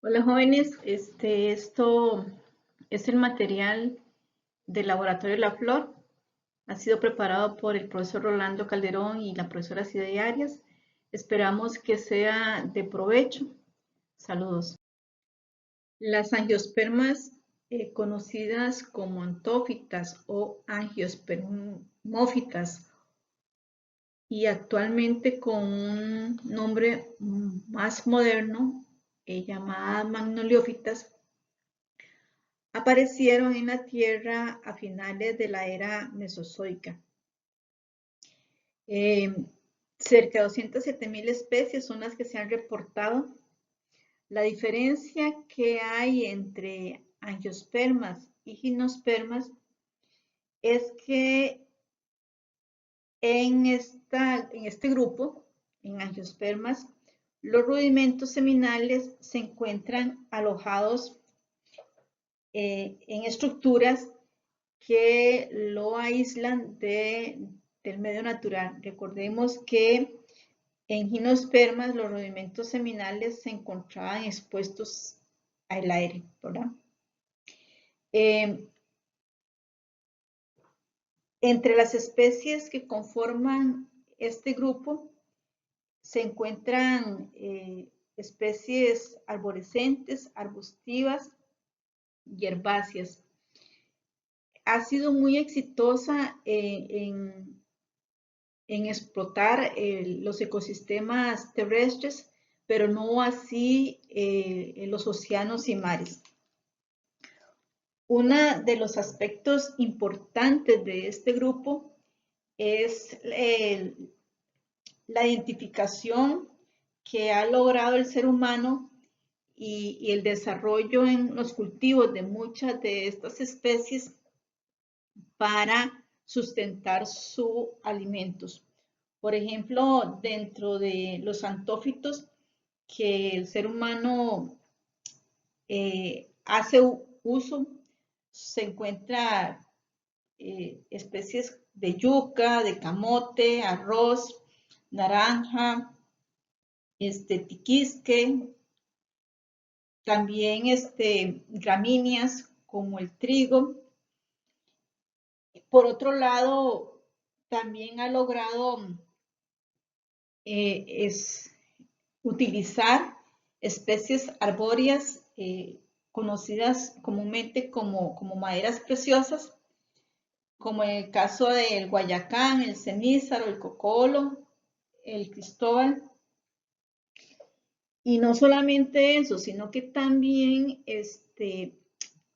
Hola jóvenes, esto es el material del Laboratorio La Flor. Ha sido preparado por el profesor Rolando Calderón y la profesora Cide Arias. Esperamos que sea de provecho. Saludos. Las angiospermas, conocidas como antófitas o angiospermófitas, y actualmente con un nombre más moderno, llamadas magnoliófitas, aparecieron en la Tierra a finales de la era mesozoica. Eh, Cerca de 207.000 especies son las que se han reportado. La diferencia que hay entre angiospermas y gimnospermas es que en este grupo, en angiospermas, los rudimentos seminales se encuentran alojados en estructuras que lo aíslan del medio natural. Recordemos que en gimnospermas los rudimentos seminales se encontraban expuestos al aire, ¿verdad? Eh, Entre las especies que conforman este grupo se encuentran especies arborescentes, arbustivas y herbáceas. Ha sido muy exitosa en explotar los ecosistemas terrestres, pero no así los océanos y mares. Uno de los aspectos importantes de este grupo es la identificación que ha logrado el ser humano y el desarrollo en los cultivos de muchas de estas especies para sustentar sus alimentos. Por ejemplo, dentro de los antófitos que el ser humano hace uso, se encuentran especies de yuca, de camote, arroz, naranja, tiquisque, también gramíneas como el trigo. Por otro lado, también ha logrado es utilizar especies arbóreas conocidas comúnmente como maderas preciosas, como en el caso del guayacán, el cenízaro, el cocolo, el cristóbal. Y no solamente eso, sino que también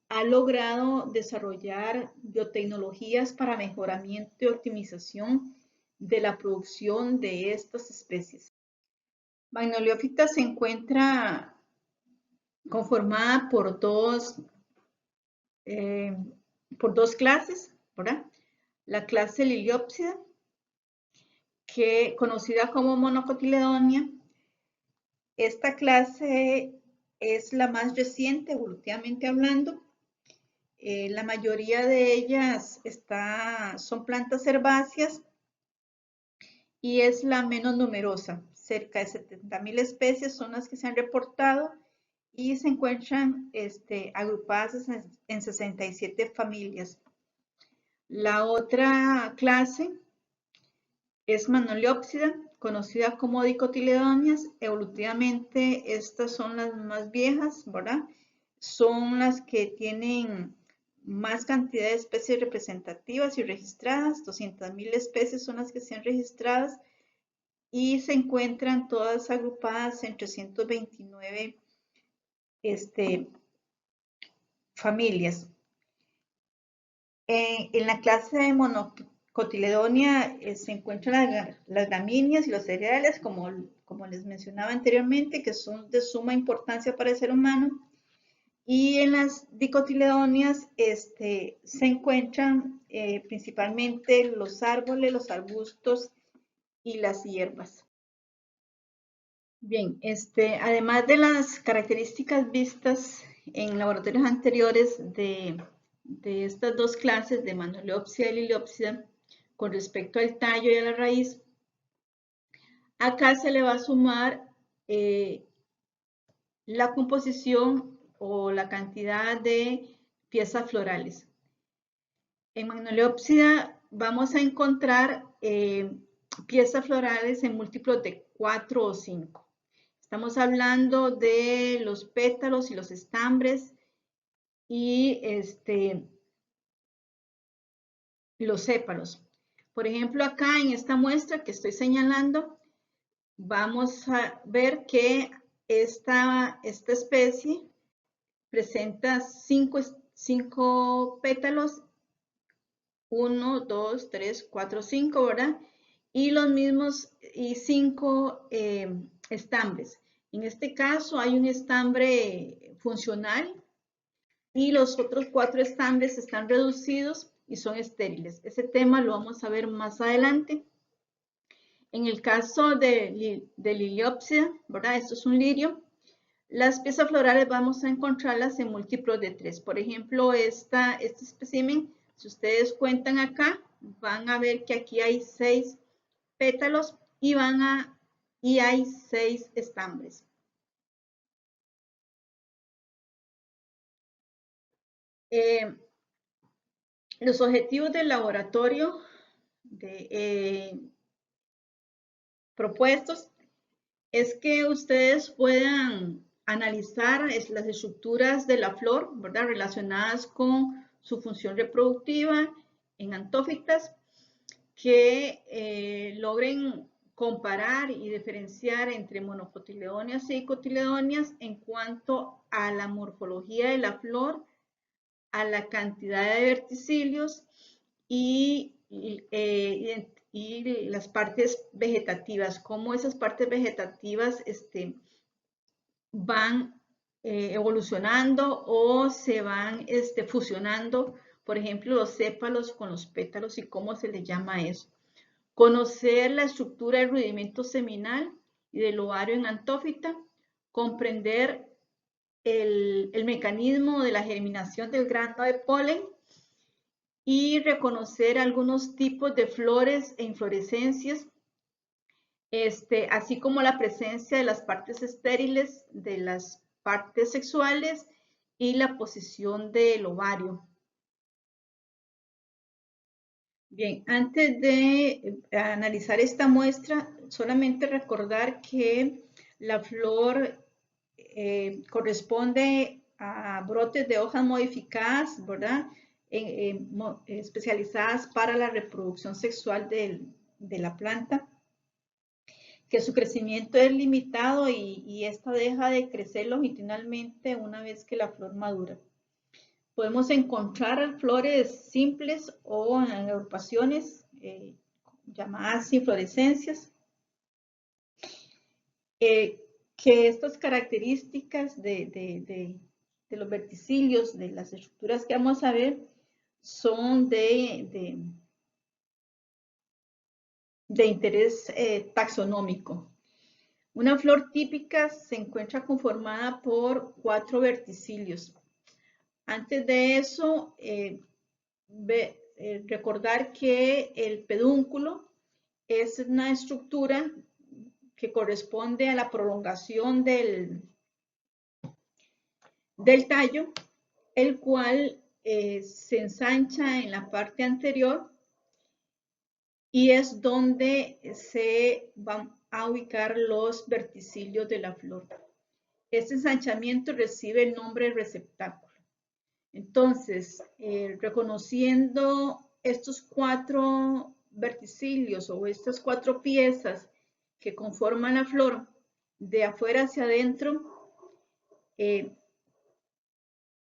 ha logrado desarrollar biotecnologías para mejoramiento y optimización de la producción de estas especies. Magnoliófita se encuentra conformada eh, por dos clases, ¿verdad? La clase Liliopsida, que conocida como monocotiledonia. Esta clase es la más reciente, evolutivamente hablando. La mayoría de ellas son plantas herbáceas y es la menos numerosa. Cerca de 70.000 especies son las que se han reportado y se encuentran agrupadas en 67 familias. La otra clase es Magnoliopsida, conocida como dicotiledóneas. Evolutivamente estas son las más viejas, ¿verdad? Son las que tienen más cantidad de especies representativas y registradas. 200.000 especies son las que se han registrado y se encuentran todas agrupadas en 329 familias. En la clase de monocotiledonia se encuentran las gramíneas y los cereales, como les mencionaba anteriormente, que son de suma importancia para el ser humano. Y en las dicotiledonias se encuentran principalmente los árboles, los arbustos y las hierbas. Bien, además de las características vistas en laboratorios anteriores de estas dos clases de Magnoliopsida y Liliopsida con respecto al tallo y a la raíz, acá se le va a sumar la composición o la cantidad de piezas florales. En Magnoleopsida vamos a encontrar piezas florales en múltiplos de 4 o 5. Estamos hablando de los pétalos y los estambres y los sépalos. Por ejemplo, acá en esta muestra que estoy señalando, vamos a ver que esta especie presenta 5 pétalos, 1, 2, 3, 4, 5, ¿verdad? Y los mismos, y 5 estambres. En este caso hay un estambre funcional y los otros 4 estambres están reducidos y son estériles. Ese tema lo vamos a ver más adelante. En el caso de Liliopsida, ¿verdad? Esto es un lirio. Las piezas florales vamos a encontrarlas en múltiplos de 3. Por ejemplo, este espécimen, si ustedes cuentan acá, van a ver que aquí hay 6 pétalos y hay 6 estambres. Los objetivos del laboratorio propuestos es que ustedes puedan analizar las estructuras de la flor, ¿verdad? Relacionadas con su función reproductiva en antófitas, que logren comparar y diferenciar entre monocotiledóneas y dicotiledóneas en cuanto a la morfología de la flor, a la cantidad de verticilios y las partes vegetativas, cómo esas partes vegetativas van evolucionando o se van fusionando, por ejemplo, los sépalos con los pétalos y cómo se le llama eso. Conocer la estructura del rudimento seminal y del ovario en antófita, comprender el mecanismo de la germinación del grano de polen y reconocer algunos tipos de flores e inflorescencias, así como la presencia de las partes estériles, de las partes sexuales y la posición del ovario. Bien, antes de analizar esta muestra, solamente recordar que la flor corresponde a brotes de hojas modificadas, ¿verdad? Especializadas para la reproducción sexual de la planta, que su crecimiento es limitado y esta deja de crecer longitudinalmente una vez que la flor madura. Podemos encontrar flores simples o en agrupaciones llamadas inflorescencias, que estas características de los verticilios, de las estructuras que vamos a ver, son de interés taxonómico. Una flor típica se encuentra conformada por 4 verticilios. Antes de eso, recordar que el pedúnculo es una estructura que corresponde a la prolongación del tallo, el cual se ensancha en la parte anterior y es donde se van a ubicar los verticilios de la flor. Este ensanchamiento recibe el nombre de receptáculo. Entonces, reconociendo estos 4 verticilios o estas 4 piezas que conforman la flor, de afuera hacia adentro,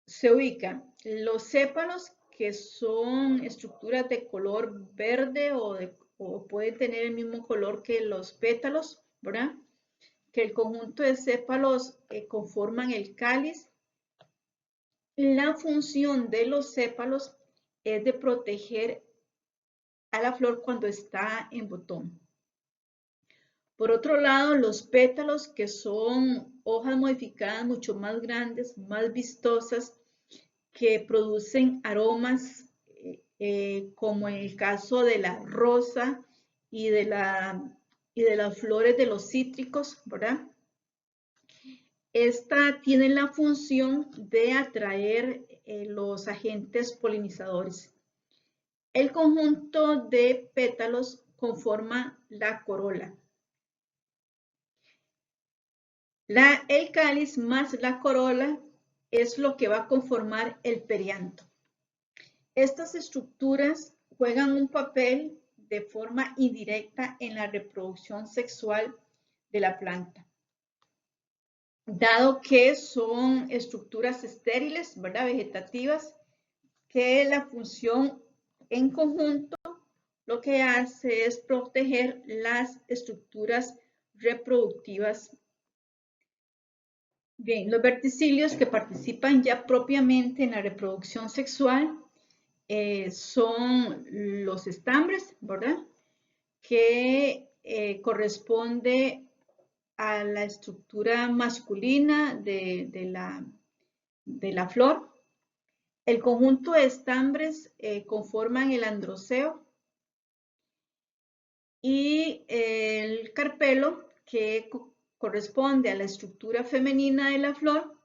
se ubican los sépalos, que son estructuras de color verde o pueden tener el mismo color que los pétalos, ¿verdad? Que el conjunto de sépalos conforman el cáliz. La función de los sépalos es de proteger a la flor cuando está en botón. Por otro lado, los pétalos, que son hojas modificadas mucho más grandes, más vistosas, que producen aromas, como en el caso de la rosa y de las flores de los cítricos, ¿verdad? esta tiene la función de atraer los agentes polinizadores. El conjunto de pétalos conforma la corola. El cáliz más la corola es lo que va a conformar el perianto. Estas estructuras juegan un papel de forma indirecta en la reproducción sexual de la planta, dado que son estructuras estériles, ¿verdad? Vegetativas, que la función en conjunto lo que hace es proteger las estructuras reproductivas. Bien, los verticillos que participan ya propiamente en la reproducción sexual son los estambres, ¿verdad? Que corresponde a la estructura masculina de la flor. El conjunto de estambres conforman el androceo y el carpelo, que corresponde a la estructura femenina de la flor.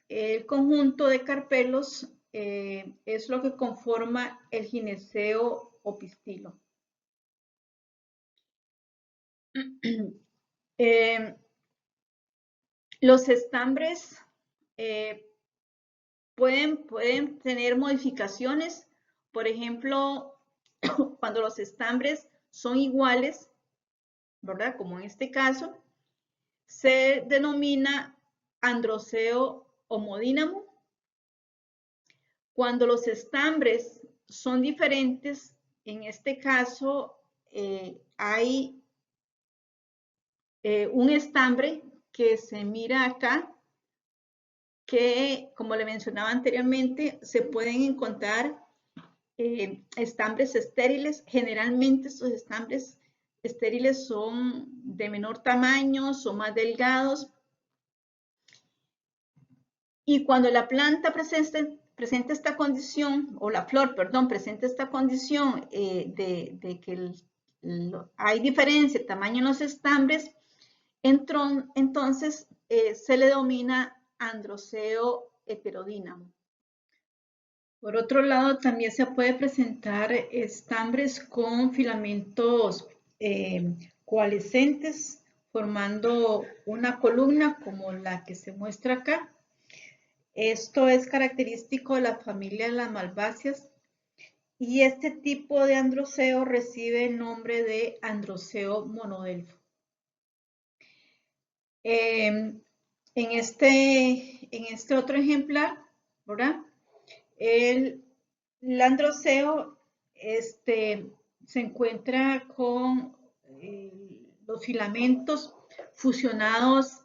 El conjunto de carpelos es lo que conforma el gineceo o pistilo. Los estambres pueden tener modificaciones. Por ejemplo, cuando los estambres son iguales, ¿verdad? Como en este caso, se denomina androceo homodínamo. Cuando los estambres son diferentes, en este caso hay un estambre que se mira acá, que como le mencionaba anteriormente, se pueden encontrar estambres estériles. Generalmente estos estambres estériles son de menor tamaño, son más delgados. Y cuando la planta presenta esta condición, o la flor, perdón, presenta esta condición de que hay diferencia de tamaño en los estambres, entonces se le denomina androceo heterodínamo. Por otro lado, también se puede presentar estambres con filamentos coalescentes, formando una columna como la que se muestra acá. Esto es característico de la familia de las malváceas y este tipo de androceo recibe el nombre de androceo monodelfo. En este otro ejemplar, ¿verdad? El androceo se encuentra con los filamentos fusionados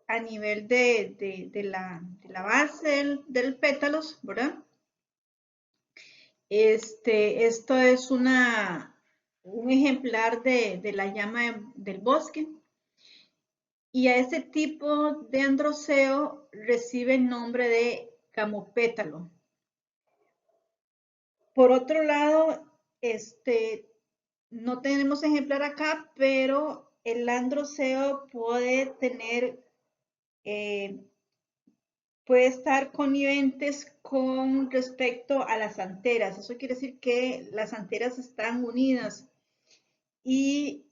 a nivel de la base del pétalos, ¿verdad? Esto es un ejemplar de la llama del bosque. Y a ese tipo de androceo recibe el nombre de camopétalo. Por otro lado, no tenemos ejemplar acá, pero el androceo puede tener, puede estar conniventes con respecto a las anteras. Eso quiere decir que las anteras están unidas. Y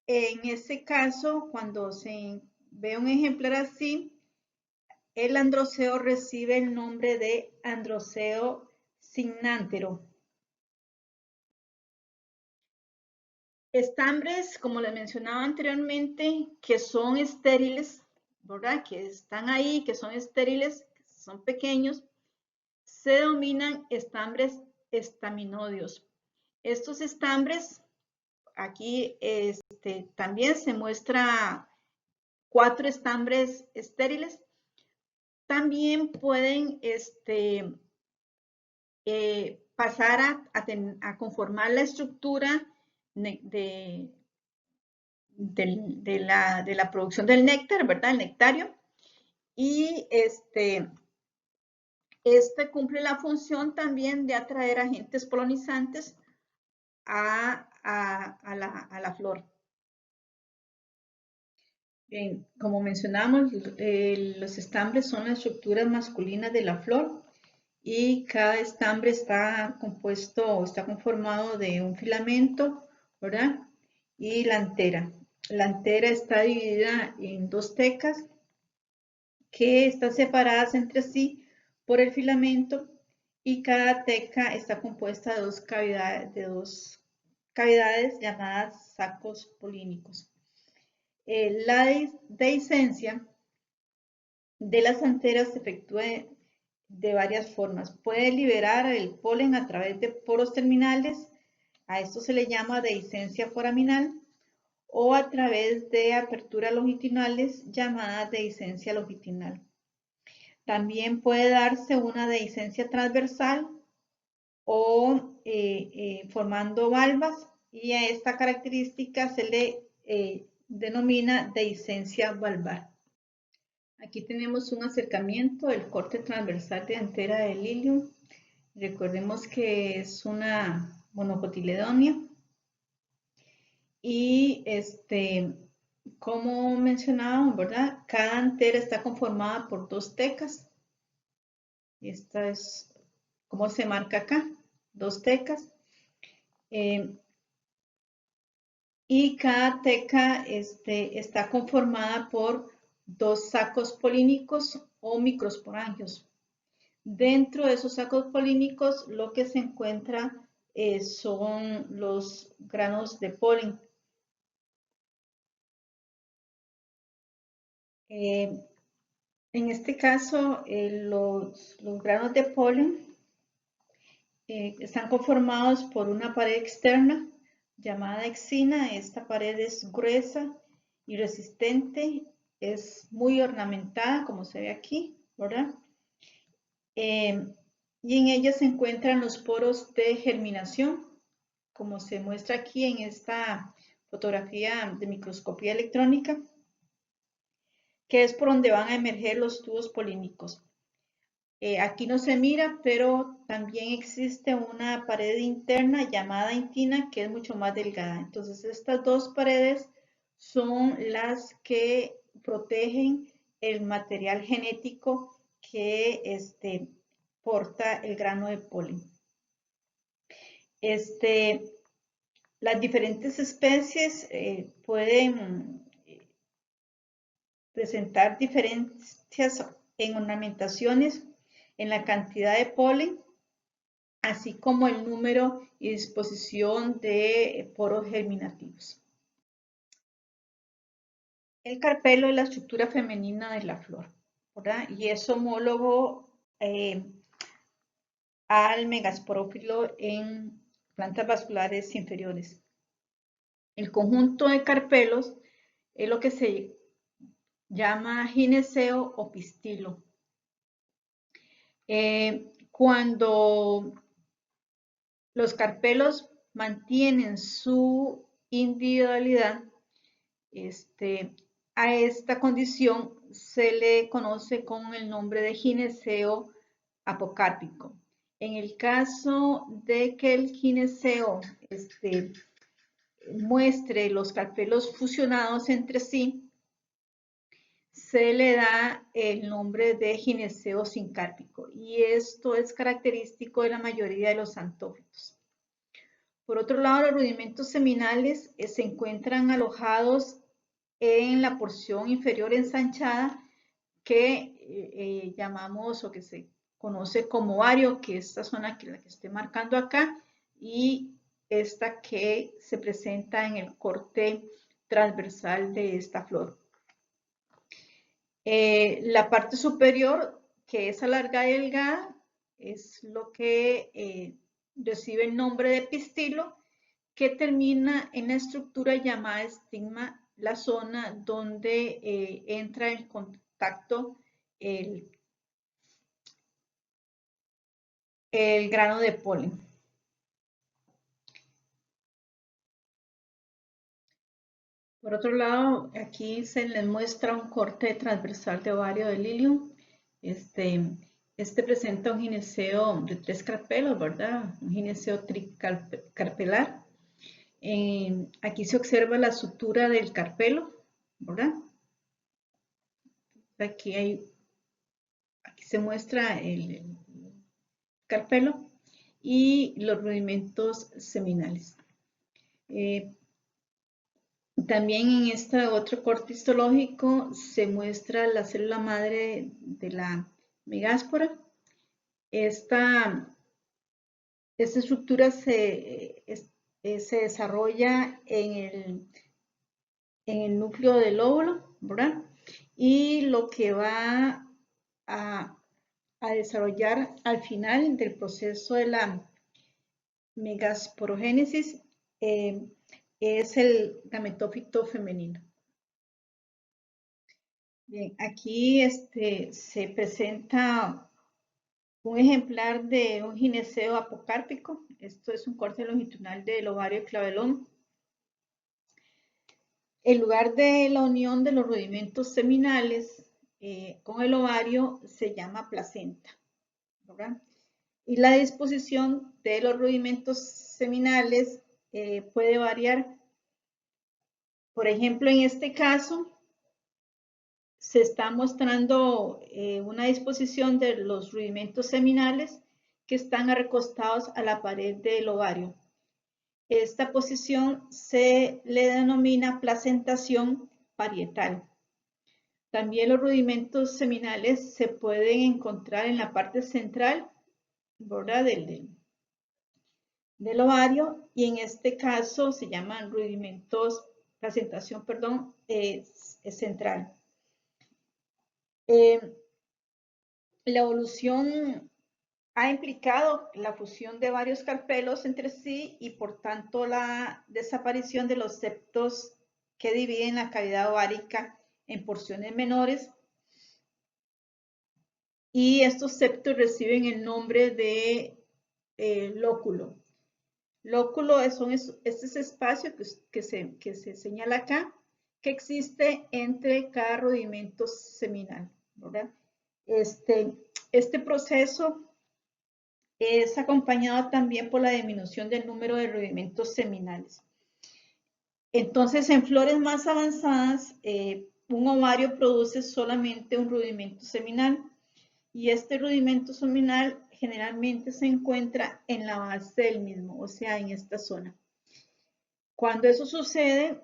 en ese caso, cuando se ve un ejemplar así, el androceo recibe el nombre de androceo signántero. Estambres, como les mencionaba anteriormente, que son estériles, ¿verdad? Que están ahí, que son estériles, que son pequeños, se denominan estambres estaminodios. Estos estambres, aquí también se muestra 4 estambres estériles. También pueden pasar a conformar la estructura de la producción del néctar, ¿verdad? El nectario. Y cumple la función también de atraer agentes polinizantes a la flor. Como mencionamos, los estambres son las estructuras masculinas de la flor y cada estambre está compuesto, está conformado de un filamento, ¿verdad? Y la antera. La antera está dividida en dos tecas que están separadas entre sí por el filamento y cada teca está compuesta de dos cavidades llamadas sacos polínicos. La dehiscencia de las anteras se efectúa de varias formas. Puede liberar el polen a través de poros terminales, a esto se le llama dehiscencia foraminal, o a través de aperturas longitudinales llamadas dehiscencia longitudinal. También puede darse una dehiscencia transversal o formando valvas, y a esta característica se le denomina dehiscencia valvar. Aquí tenemos un acercamiento del corte transversal de antera de Lilium. Recordemos que es una monocotiledonia y como mencionábamos, ¿verdad? Cada antera está conformada por dos tecas. Esta es como se marca acá, dos tecas. Y cada teca está conformada por dos sacos polínicos o microsporangios. Dentro de esos sacos polínicos lo que se encuentra son los granos de polen. En este caso, los granos de polen están conformados por una pared externa llamada exina. Esta pared es gruesa y resistente, es muy ornamentada, como se ve aquí, ¿verdad? Y en ella se encuentran los poros de germinación, como se muestra aquí en esta fotografía de microscopía electrónica, que es por donde van a emerger los tubos polínicos. Aquí no se mira, pero también existe una pared interna llamada intina que es mucho más delgada. Entonces, estas dos paredes son las que protegen el material genético que porta el grano de polen. Las diferentes especies pueden presentar diferencias en ornamentaciones, en la cantidad de polen, así como el número y disposición de poros germinativos. El carpelo es la estructura femenina de la flor, ¿verdad? Y es homólogo al megasporófilo en plantas vasculares inferiores. El conjunto de carpelos es lo que se llama gineceo o pistilo. Cuando los carpelos mantienen su individualidad, a esta condición se le conoce con el nombre de gineceo apocárpico. En el caso de que el gineceo muestre los carpelos fusionados entre sí, se le da el nombre de gineceo sincárpico, y esto es característico de la mayoría de los xantófitos. Por otro lado, los rudimentos seminales se encuentran alojados en la porción inferior ensanchada que llamamos o que se conoce como ovario, que esta zona que la que estoy marcando acá, y esta que se presenta en el corte transversal de esta flor. La parte superior, que es alargada y delgada, es lo que recibe el nombre de pistilo, que termina en la estructura llamada estigma, la zona donde entra en contacto el grano de polen. Por otro lado, aquí se les muestra un corte transversal de ovario de Lilium. Este presenta un gineceo de 3 carpelos, ¿verdad? Un gineceo tricarpelar. Aquí se observa la sutura del carpelo, ¿verdad? Aquí se muestra el carpelo y los rudimentos seminales. También en este otro corte histológico se muestra la célula madre de la megáspora. Esta estructura se desarrolla en el núcleo del óvulo, ¿verdad? Y lo que va a desarrollar al final del proceso de la megasporogénesis es el gametófito femenino. Bien, aquí se presenta un ejemplar de un gineceo apocárpico. Esto es un corte longitudinal del ovario clavelón. El lugar de la unión de los rudimentos seminales con el ovario se llama placenta, ¿verdad? Y la disposición de los rudimentos seminales puede variar. Por ejemplo, en este caso, se está mostrando una disposición de los rudimentos seminales que están recostados a la pared del ovario. Esta posición se le denomina placentación parietal. También los rudimentos seminales se pueden encontrar en la parte central, ¿verdad? Del ovario, y en este caso se llaman rudimentos, placentación, perdón, central. La evolución ha implicado la fusión de varios carpelos entre sí y por tanto la desaparición de los septos que dividen la cavidad ovárica en porciones menores, y estos septos reciben el nombre de lóculo. Lóculo es este espacio que se señala acá, que existe entre cada rudimento seminal, ¿verdad? Este proceso es acompañado también por la disminución del número de rudimentos seminales. Entonces, en flores más avanzadas, un ovario produce solamente un rudimento seminal, y este rudimento seminal generalmente se encuentra en la base del mismo, o sea, en esta zona. Cuando eso sucede,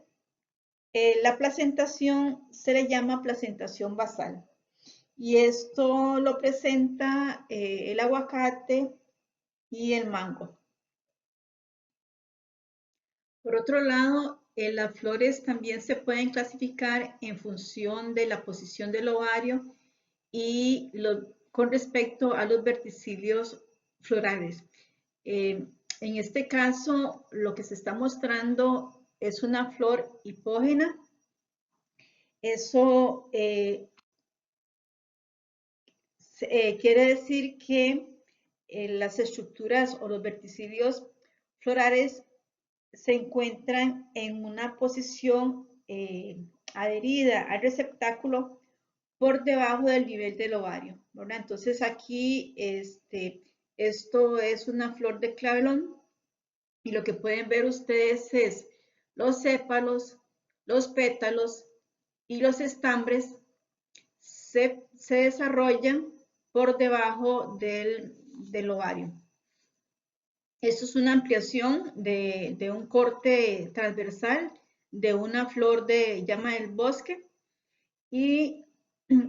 la placentación se le llama placentación basal, y esto lo presenta el aguacate y el mango. Por otro lado, las flores también se pueden clasificar en función de la posición del ovario y con respecto a los verticillos florales. En este caso, lo que se está mostrando es una flor hipógena. Eso quiere decir que las estructuras o los verticillos florales se encuentran en una posición adherida al receptáculo por debajo del nivel del ovario, ¿verdad? Entonces aquí esto es una flor de clavelón, y lo que pueden ver ustedes es los sépalos, los pétalos y los estambres se desarrollan por debajo del ovario. Esto es una ampliación de un corte transversal de una flor de llama del bosque, y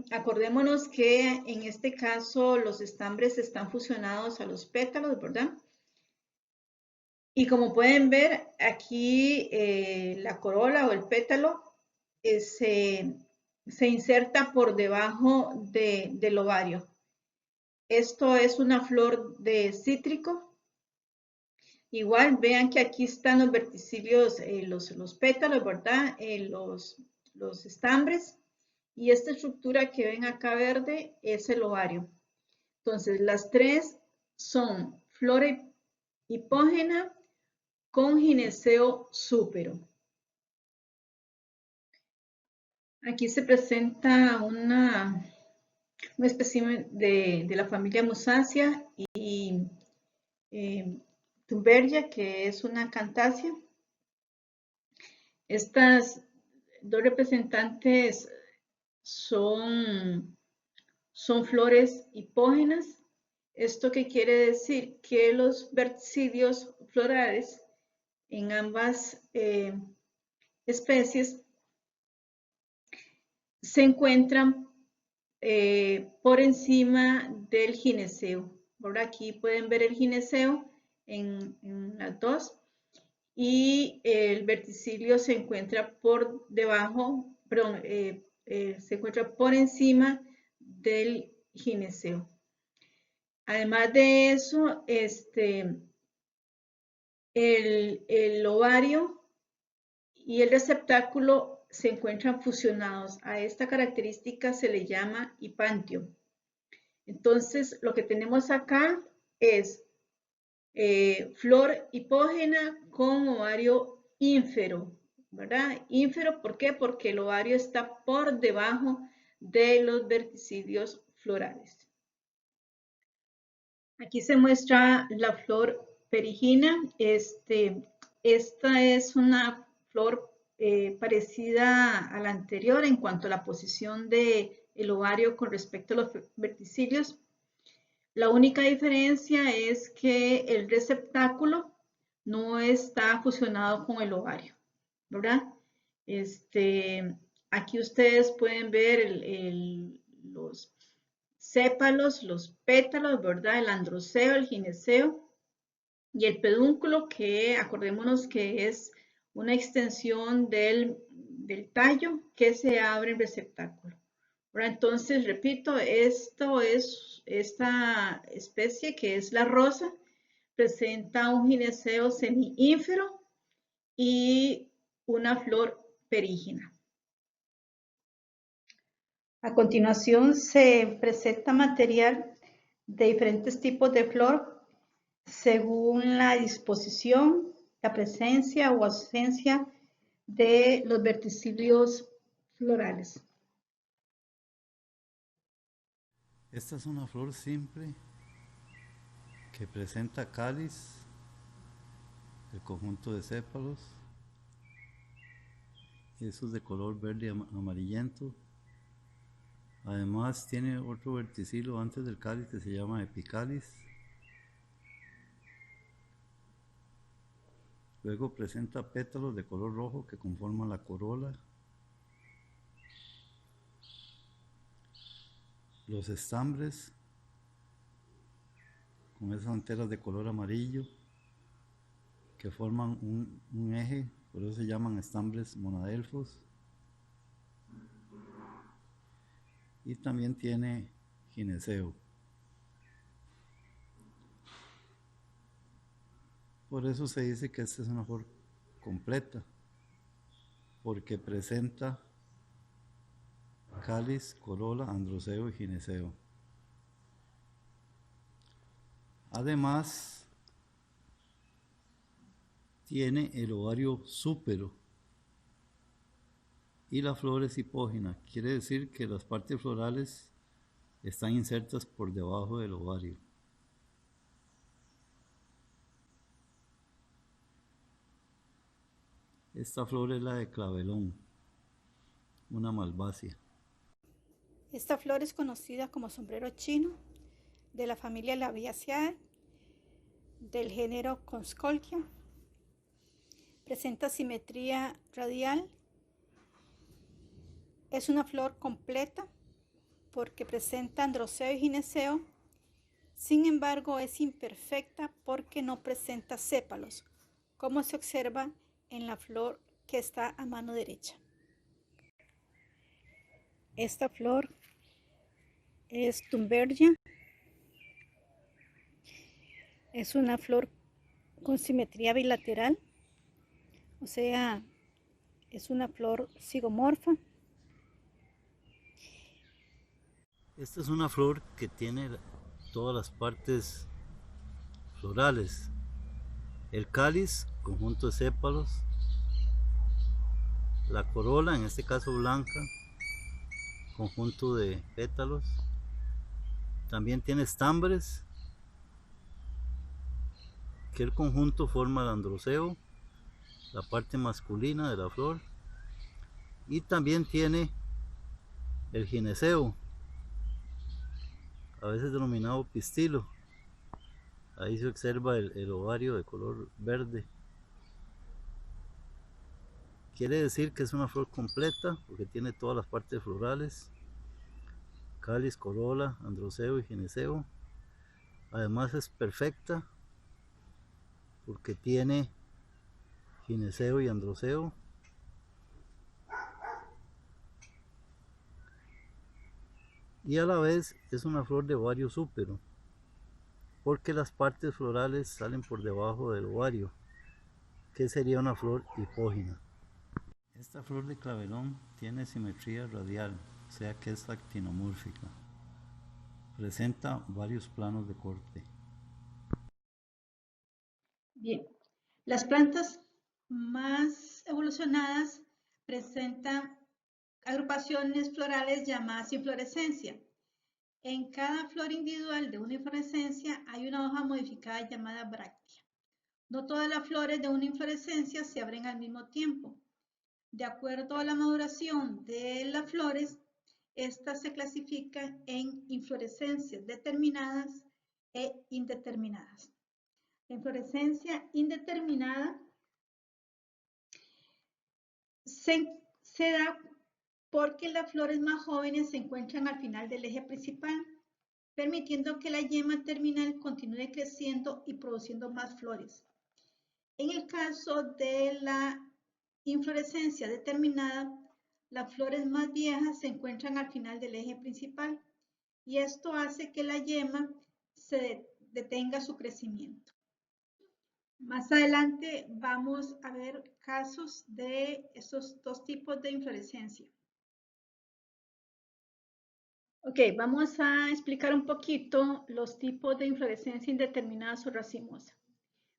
acordémonos que en este caso los estambres están fusionados a los pétalos, ¿verdad? Y como pueden ver aquí, la corola o el pétalo se inserta por debajo del ovario. Esto es una flor de cítrico. Igual vean que aquí están los verticillos, los pétalos, ¿verdad? Los estambres. Y esta estructura que ven acá verde es el ovario. Entonces, las tres son flor hipógena con gineceo súpero. Aquí se presenta un espécimen de la familia Musaceae y Thunbergia, que es una acantasia. Estas dos representantes son flores hipógenas. ¿Esto qué quiere decir? Que los verticidios florales en ambas especies se encuentran por encima del gineceo. Por aquí pueden ver el gineceo en las dos y el verticilio se encuentra por debajo, perdón, se encuentra por encima del gineceo. Además de eso, el ovario y el receptáculo se encuentran fusionados. A esta característica se le llama hipantio. Entonces, lo que tenemos acá es flor hipógena con ovario ínfero, ¿verdad? Ínfero, ¿por qué? Porque el ovario está por debajo de los verticidios florales. Aquí se muestra la flor perigina. Esta es una flor parecida a la anterior en cuanto a la posición del ovario con respecto a los verticillos. La única diferencia es que el receptáculo no está fusionado con el ovario, ¿verdad? Aquí ustedes pueden ver los sépalos, los pétalos, ¿verdad? El androceo, el gineceo y el pedúnculo, que acordémonos que es una extensión del tallo que se abre en receptáculo. Entonces, repito, esta especie que es la rosa, presenta un gineceo semi-ínfero y una flor perígina. A continuación se presenta material de diferentes tipos de flor según la disposición, la presencia o ausencia de los verticillos florales. Esta es una flor simple que presenta cáliz, el conjunto de sépalos, esos de color verde amarillento. Además tiene otro verticilo antes del cáliz que se llama epicáliz. Luego presenta pétalos de color rojo que conforman la corola. Los estambres con esas anteras de color amarillo que forman un eje, por eso se llaman estambres monadelfos. Y también tiene gineceo. Por eso se dice que esta es una flor completa, porque presenta cáliz, corola, androceo y gineceo. Además, tiene el ovario súpero y la flor es hipógena, quiere decir que las partes florales están insertas por debajo del ovario. Esta flor es la de clavelón, una malvácea. Esta flor es conocida como sombrero chino, de la familia Labiaceae, del género Conscolquia. Presenta simetría radial. Es una flor completa porque presenta androceo y gineceo. Sin embargo, es imperfecta porque no presenta sépalos, como se observa en la flor que está a mano derecha. Esta flor es Thunbergia. Es una flor con simetría bilateral, o sea, es una flor zigomorfa. Esta es una flor que tiene todas las partes florales. El cáliz, conjunto de sépalos. La corola, en este caso blanca, conjunto de pétalos. También tiene estambres, que el conjunto forma el androceo, la parte masculina de la flor. Y también tiene El gineceo, a veces denominado pistilo. Ahí se observa el ovario de color verde. Quiere decir que es una flor completa porque tiene todas las partes florales: cáliz, corola, androceo y gineceo. Además es perfecta porque tiene gineceo y androceo. Y a la vez es una flor de ovario súpero porque las partes florales salen por debajo del ovario, que sería una flor hipógina. Esta flor de clavelón tiene simetría radial, o sea que es actinomórfica. Presenta varios planos de corte. Bien, las plantas más evolucionadas presentan agrupaciones florales llamadas inflorescencia. En cada flor individual de una inflorescencia hay una hoja modificada llamada bráctea. No todas las flores de una inflorescencia se abren al mismo tiempo. De acuerdo a la maduración de las flores, estas se clasifican en inflorescencias determinadas e indeterminadas. La inflorescencia indeterminada se da porque las flores más jóvenes se encuentran al final del eje principal, permitiendo que la yema terminal continúe creciendo y produciendo más flores. En el caso de la inflorescencia determinada, las flores más viejas se encuentran al final del eje principal y esto hace que la yema se detenga su crecimiento. Más adelante vamos a ver casos de esos dos tipos de inflorescencia. Ok, vamos a explicar un poquito los tipos de inflorescencia indeterminadas o racemosa.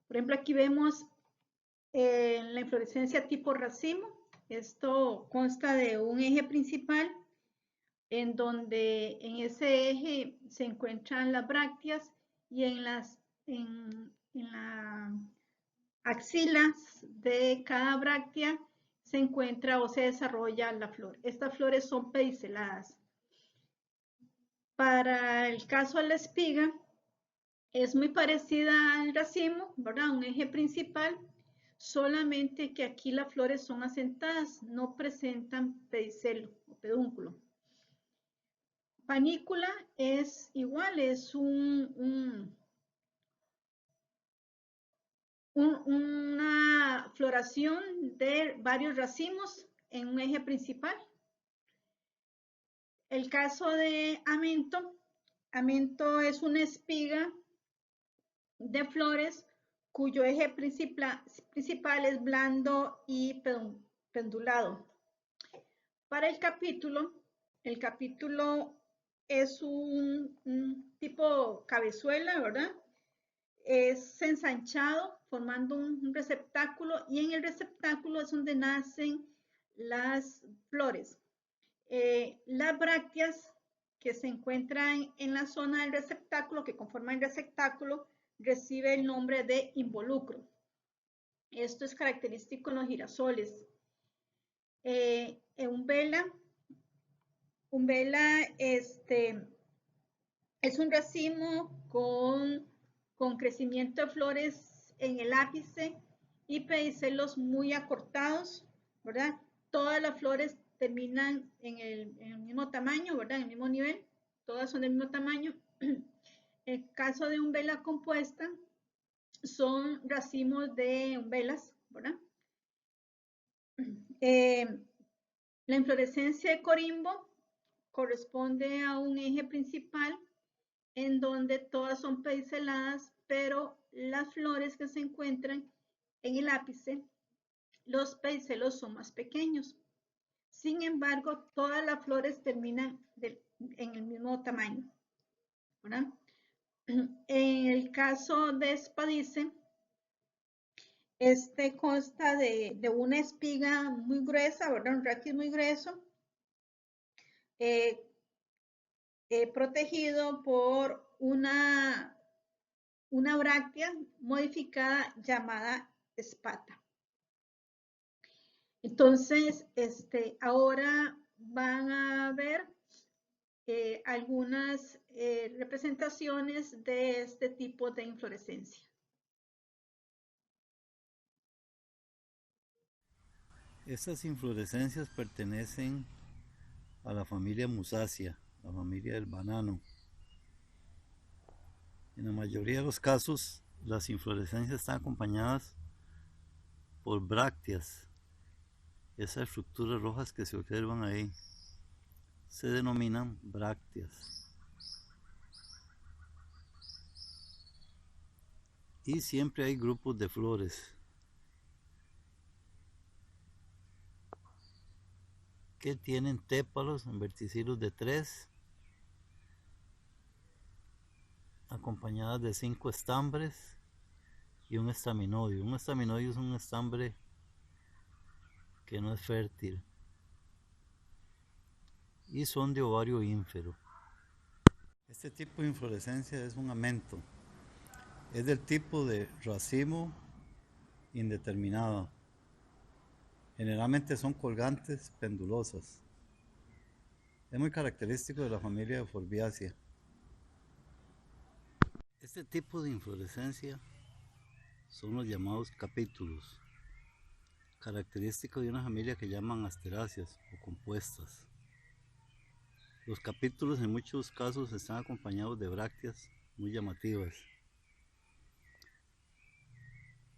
Por ejemplo, aquí vemos la inflorescencia tipo racimo. Esto consta de un eje principal en donde en ese eje se encuentran las brácteas y en las axilas de cada bráctea se encuentra o se desarrolla la flor. Estas flores son pediceladas. Para el caso de la espiga, es muy parecida al racimo, ¿verdad? Un eje principal, solamente que aquí las flores son asentadas, no presentan pedicelo o pedúnculo. Panícula es igual, es una floración de varios racimos en un eje principal. El caso de amento, amento es una espiga de flores cuyo eje principal es blando y pendulado. Para el capítulo es un tipo cabezuela, ¿verdad? Es ensanchado formando un receptáculo y en el receptáculo es donde nacen las flores. Las brácteas que se encuentran en la zona del receptáculo, que conforman el receptáculo, recibe el nombre de involucro. Esto es característico en los girasoles. Umbela es un racimo con crecimiento de flores en el ápice y pedicelos muy acortados, ¿verdad? Todas las flores terminan en el mismo tamaño, ¿verdad? En el mismo nivel, todas son del mismo tamaño. El caso de umbela compuesta son racimos de umbelas, ¿verdad? La inflorescencia de corimbo corresponde a un eje principal en donde todas son pediceladas, pero las flores que se encuentran en el ápice, los pedicelos son más pequeños. Sin embargo, todas las flores terminan en el mismo tamaño, ¿verdad? En el caso de espadice, consta de una espiga muy gruesa, ¿verdad? Un raquis muy grueso, protegido por una bráctea modificada llamada espata. Entonces, ahora van a ver algunas representaciones de este tipo de inflorescencia. Estas inflorescencias pertenecen a la familia Musaceae, la familia del banano. En la mayoría de los casos, las inflorescencias están acompañadas por brácteas. Esas estructuras rojas que se observan ahí se denominan brácteas. Y siempre hay grupos de flores que tienen tépalos en verticilos de 3, acompañadas de 5 estambres y un estaminodio. Un estaminodio es un estambre que no es fértil y son de ovario ínfero. Este tipo de inflorescencia es un amento, es del tipo de racimo indeterminado. Generalmente son colgantes, pendulosas. Es muy característico de la familia de Forbiaceae. Este tipo de inflorescencia son los llamados capítulos, característico de una familia que llaman asteráceas o compuestas. Los capítulos en muchos casos están acompañados de brácteas muy llamativas.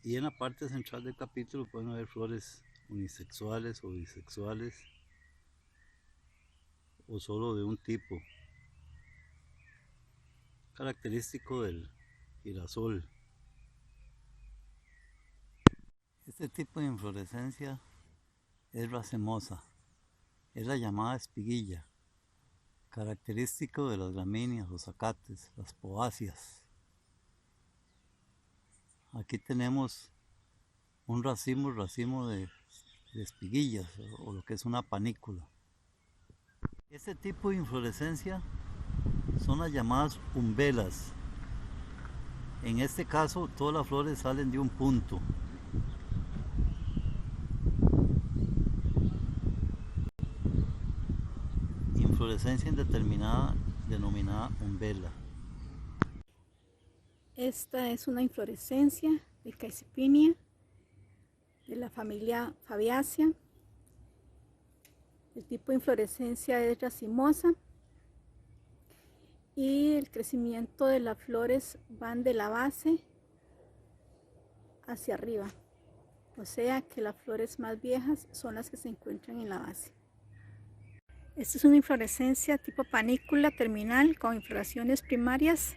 Y en la parte central del capítulo pueden haber flores unisexuales o bisexuales o solo de un tipo, característico del girasol. Este tipo de inflorescencia es racemosa, es la llamada espiguilla, característico de las gramíneas, los zacates, las poáceas. Aquí tenemos un racimo de espiguillas o lo que es una panícula. Este tipo de inflorescencia son las llamadas umbelas. En este caso todas las flores salen de un punto. Inflorescencia indeterminada denominada umbela. Esta es una inflorescencia de Caesypinia de la familia Fabiaceae. El tipo de inflorescencia es racimosa y el crecimiento de las flores van de la base hacia arriba. O sea que las flores más viejas son las que se encuentran en la base. Esta es una inflorescencia tipo panícula terminal con infloraciones primarias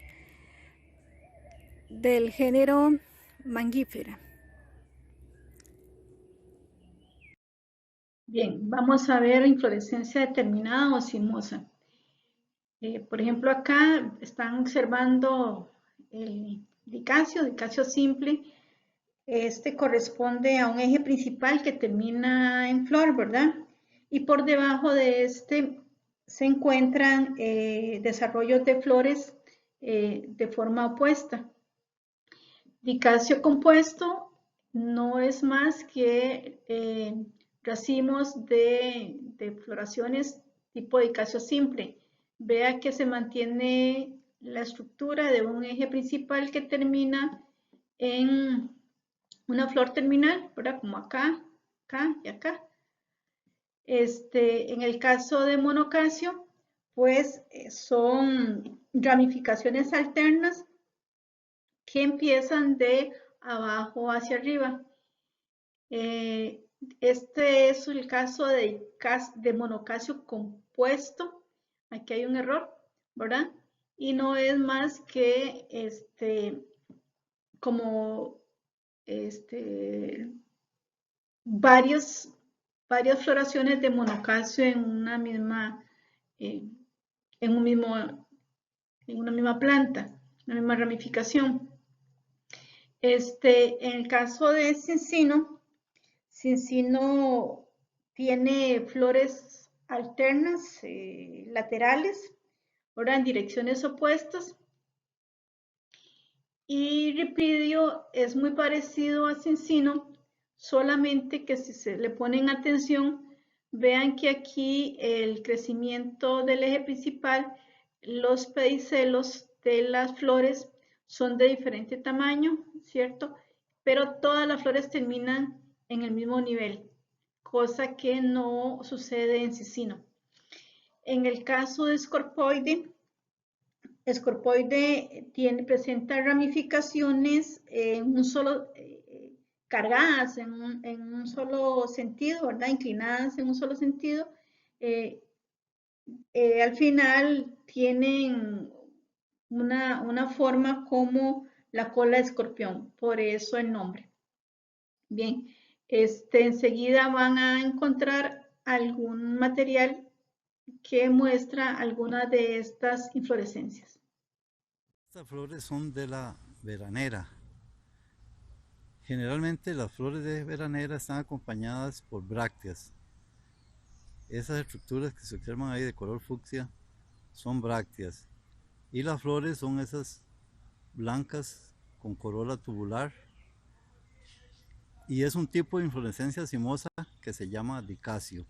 del género Mangifera. Bien, vamos a ver inflorescencia determinada o cimosa. Por ejemplo, acá están observando el dicacio simple. Este corresponde a un eje principal que termina en flor, ¿verdad? Y por debajo de este se encuentran desarrollos de flores de forma opuesta. Dicacio compuesto no es más que racimos de floraciones tipo dicacio simple. Vea que se mantiene la estructura de un eje principal que termina en una flor terminal, ¿verdad? Como acá, acá y acá. En el caso de monocacio, pues son ramificaciones alternas que empiezan de abajo hacia arriba. Este es el caso de monocacio compuesto. Aquí hay un error, ¿verdad? Y no es más que como varias floraciones de monocacio en una misma, en una misma planta, una misma ramificación. En el caso de cincino tiene flores alternas, laterales, ahora en direcciones opuestas. Y ripidio es muy parecido a cincino, solamente que si se le ponen atención, Vean que aquí el crecimiento del eje principal, los pedicelos de las flores son de diferente tamaño, ¿cierto? Pero todas las flores terminan en el mismo nivel, cosa que no sucede en Cicino. En el caso de Scorpoide presenta ramificaciones cargadas en un solo sentido, ¿verdad? Inclinadas en un solo sentido. Al final tienen una forma como la cola de escorpión, por eso el nombre. Bien, enseguida van a encontrar algún material que muestra alguna de estas inflorescencias. Estas flores son de la veranera. Generalmente las flores de veranera están acompañadas por brácteas. Esas estructuras que se observan ahí de color fucsia son brácteas. Y las flores son esas blancas con corola tubular. Y es un tipo de inflorescencia cimosa que se llama dicacio,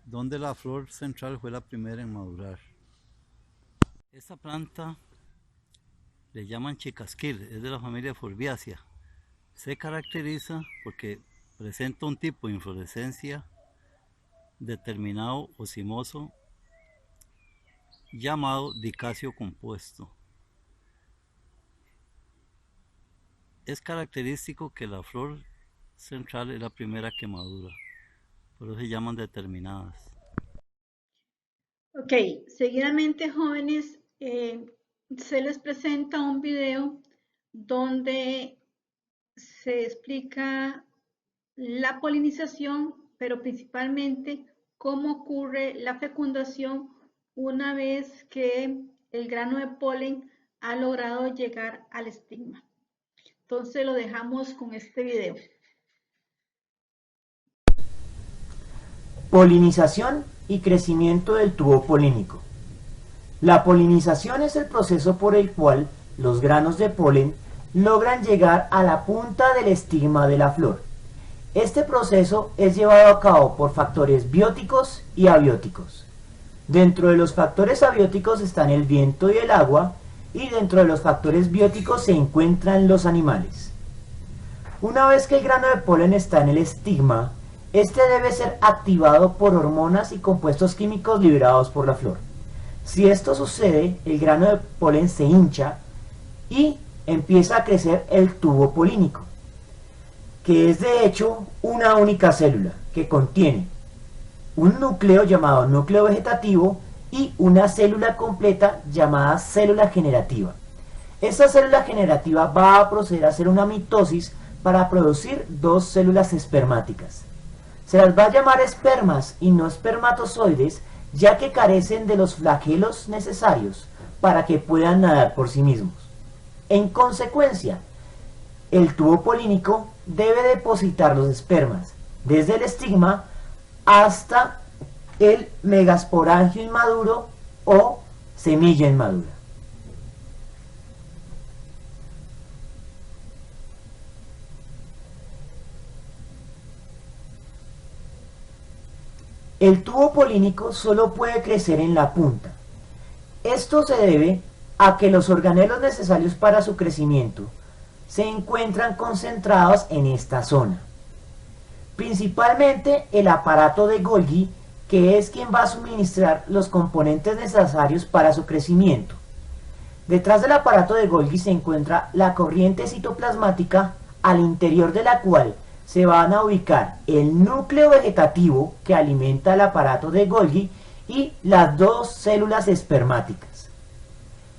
donde la flor central fue la primera en madurar. Esta planta le llaman chicasquil, es de la familia Forbiaceae. Se caracteriza porque presenta un tipo de inflorescencia determinado o cimoso llamado dicacio compuesto. Es característico que la flor central es la primera que madura, por eso se llaman determinadas. Ok, seguidamente, jóvenes, se les presenta un video donde se explica la polinización, pero principalmente cómo ocurre la fecundación una vez que el grano de polen ha logrado llegar al estigma. Entonces lo dejamos con este video. Polinización y crecimiento del tubo polínico. La polinización es el proceso por el cual los granos de polen logran llegar a la punta del estigma de la flor. Este proceso es llevado a cabo por factores bióticos y abióticos. Dentro de los factores abióticos están el viento y el agua, y dentro de los factores bióticos se encuentran los animales. Una vez que el grano de polen está en el estigma, este debe ser activado por hormonas y compuestos químicos liberados por la flor. Si esto sucede, el grano de polen se hincha y empieza a crecer el tubo polínico, que es de hecho una única célula que contiene un núcleo llamado núcleo vegetativo y una célula completa llamada célula generativa. Esta célula generativa va a proceder a hacer una mitosis para producir dos células espermáticas. Se las va a llamar espermas y no espermatozoides, ya que carecen de los flagelos necesarios para que puedan nadar por sí mismos. En consecuencia, el tubo polínico debe depositar los espermas desde el estigma hasta el megasporangio inmaduro o semilla inmadura. El tubo polínico solo puede crecer en la punta. Esto se debe a que los organelos necesarios para su crecimiento se encuentran concentrados en esta zona. Principalmente el aparato de Golgi, que es quien va a suministrar los componentes necesarios para su crecimiento. Detrás del aparato de Golgi se encuentra la corriente citoplasmática, al interior de la cual se van a ubicar el núcleo vegetativo que alimenta el aparato de Golgi y las dos células espermáticas.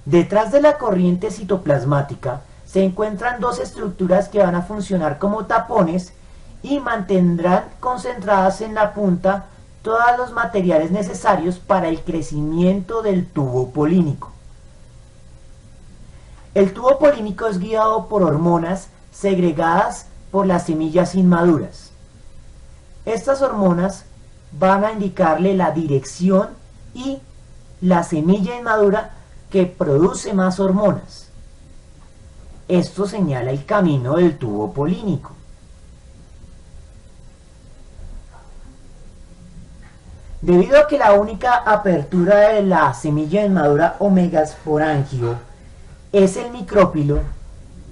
Detrás de la corriente citoplasmática se encuentran dos estructuras que van a funcionar como tapones y mantendrán concentradas en la punta todos los materiales necesarios para el crecimiento del tubo polínico. El tubo polínico es guiado por hormonas segregadas por las semillas inmaduras. Estas hormonas van a indicarle la dirección y la semilla inmadura que produce más hormonas. Esto señala el camino del tubo polínico. Debido a que la única apertura de la semilla inmadura o megasporangio es el micrópilo,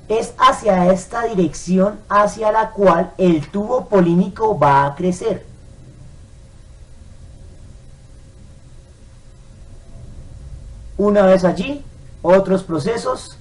es hacia esta dirección hacia la cual el tubo polínico va a crecer. Una vez allí, otros procesos